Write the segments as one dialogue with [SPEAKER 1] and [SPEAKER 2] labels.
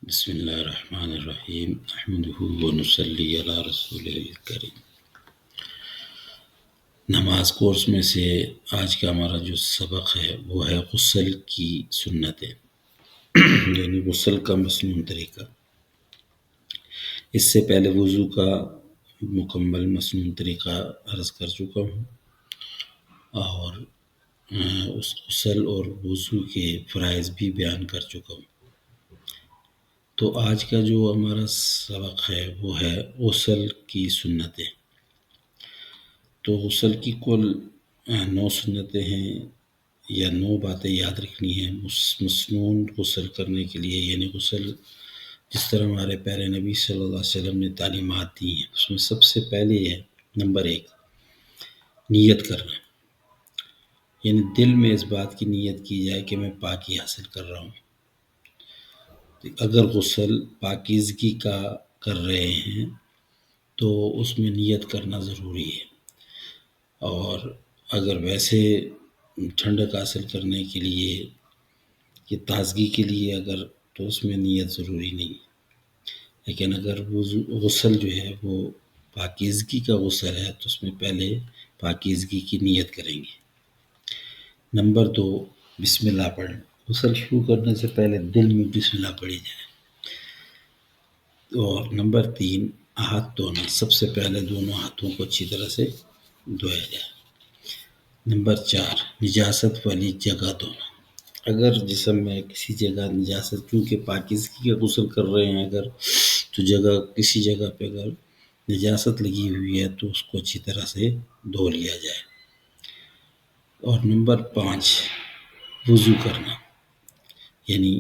[SPEAKER 1] بسم اللہ الرحمن الرحیم احمدہ ونصلی علی رسول الکریم۔ نماز کورس میں سے آج کا ہمارا جو سبق ہے وہ ہے غسل کی سنتیں یعنی غسل کا مسنون طریقہ۔ اس سے پہلے وضو کا مکمل مسنون طریقہ عرض کر چکا ہوں اور اس غسل اور وضو کے فرائض بھی بیان کر چکا ہوں۔ تو آج کا جو ہمارا سبق ہے وہ ہے غسل کی سنتیں۔ تو غسل کی کل 9 سنتیں ہیں یا 9 باتیں یاد رکھنی ہیں مسنون غسل کرنے کے لیے، یعنی غسل جس طرح ہمارے پیارے نبی صلی اللہ علیہ وسلم نے تعلیمات دی ہیں۔ اس میں سب سے پہلے ہے نمبر 1 نیت کرنا، یعنی دل میں اس بات کی نیت کی جائے کہ میں پاکی حاصل کر رہا ہوں۔ اگر غسل پاکیزگی کا کر رہے ہیں تو اس میں نیت کرنا ضروری ہے، اور اگر ویسے ٹھنڈک حاصل کرنے کے لیے کہ تازگی کے لیے تو اس میں نیت ضروری نہیں ہے۔ لیکن اگر غسل جو ہے وہ پاکیزگی کا غسل ہے تو اس میں پہلے پاکیزگی کی نیت کریں گے۔ نمبر 2 بسم اللہ پڑھیں۔ غسل شروع کرنے سے پہلے دل میں بسم اللہ پڑھی جائے۔ اور نمبر 3 ہاتھ دھونا، سب سے پہلے دونوں ہاتھوں کو اچھی طرح سے دھویا جائے۔ نمبر 4 نجاست والی جگہ دھونا۔ اگر جسم میں کسی جگہ نجاست، کیونکہ پاکیزگی کا غسل کر رہے ہیں تو کسی جگہ پہ اگر نجاست لگی ہوئی ہے تو اس کو اچھی طرح سے دھو لیا جائے۔ اور نمبر 5 وضو کرنا، یعنی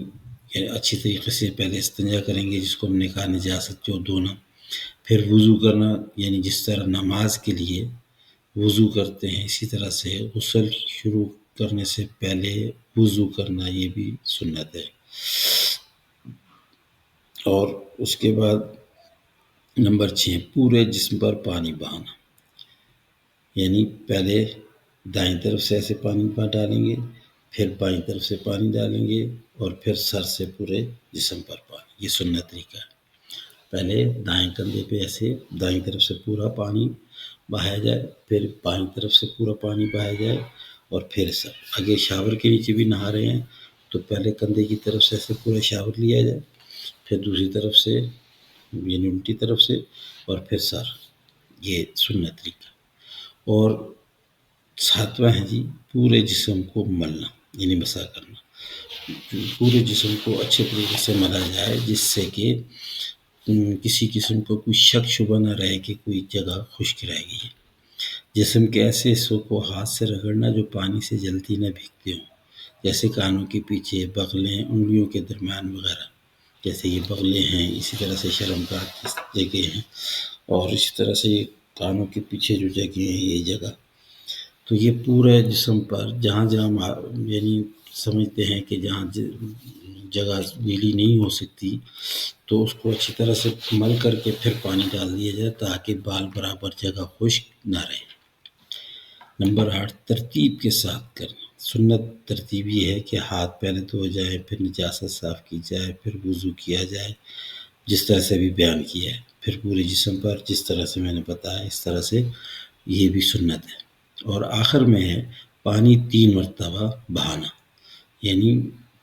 [SPEAKER 1] اچھی طریقے سے پہلے استنجا کریں گے، جس کو ہم نے کہا نجاست جو دھونا، پھر وضو کرنا، یعنی جس طرح نماز کے لیے وضو کرتے ہیں اسی طرح سے غسل شروع کرنے سے پہلے وضو کرنا، یہ بھی سنت ہے۔ اور اس کے بعد نمبر 6 پورے جسم پر پانی بہانا، یعنی پہلے دائیں طرف سے ایسے پانی ڈالیں گے، پھر بائیں طرف سے پانی ڈالیں گے، اور پھر سر سے پورے جسم پر پانی۔ یہ سنت طریقہ ہے۔ پہلے دائیں کندھے پہ ایسے دائیں طرف سے پورا پانی بہایا جائے، پھر بائیں طرف سے پورا پانی بہایا جائے، اور پھر سر۔ اگر شاور کے نیچے بھی نہا رہے ہیں تو پہلے کندھے کی طرف سے ایسے پورا شاور لیا جائے، پھر دوسری طرف سے یعنی الٹی طرف سے، اور پھر سر۔ یہ سنت طریقہ۔ اور 7واں ہے پورے جسم کو ملنا، یعنی مسح کرنا۔ پورے جسم کو اچھے طریقے سے ملا جائے، جس سے کہ کسی قسم کو کوئی شک شبہ نہ رہے کہ کوئی جگہ خشک رہ گئی ہے۔ جسم کے ایسے حصوں کو ہاتھ سے رگڑنا جو پانی سے جلدی نہ بھیگتے ہوں، جیسے کانوں کے پیچھے، بغلیں، انگلیوں کے درمیان وغیرہ۔ جیسے یہ بغلیں ہیں، اسی طرح سے شرمگاہ کی جگہ ہیں، اور اسی طرح سے یہ کانوں کے پیچھے جو جگہ ہیں یہ جگہ۔ تو یہ پورے جسم پر جہاں یعنی سمجھتے ہیں کہ جہاں جگہ گیلی نہیں ہو سکتی تو اس کو اچھی طرح سے مل کر کے پھر پانی ڈال دیا جائے، تاکہ بال برابر جگہ خشک نہ رہے۔ نمبر 8 ترتیب کے ساتھ کرنا۔ سنت ترتیب یہ ہے کہ ہاتھ پہلے دھو جائے، پھر نجاست صاف کی جائے، پھر وضو کیا جائے، جس طرح سے بھی بیان کیا ہے، پھر پورے جسم پر جس طرح سے میں نے بتایا اس طرح سے یہ بھی سنت ہے۔ اور آخر میں ہے پانی 3 مرتبہ بہانا، یعنی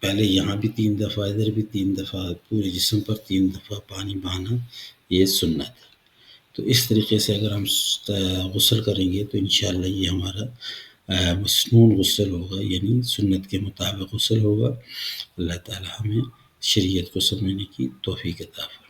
[SPEAKER 1] پہلے یہاں بھی 3 دفعہ، ادھر بھی 3 دفعہ، پورے جسم پر 3 دفعہ پانی بہانا، یہ سنت ہے۔ تو اس طریقے سے اگر ہم غسل کریں گے تو انشاءاللہ یہ ہمارا مسنون غسل ہوگا، یعنی سنت کے مطابق غسل ہوگا۔ اللہ تعالی ہمیں شریعت کو سمجھنے کی توفیق عطا فرمائے۔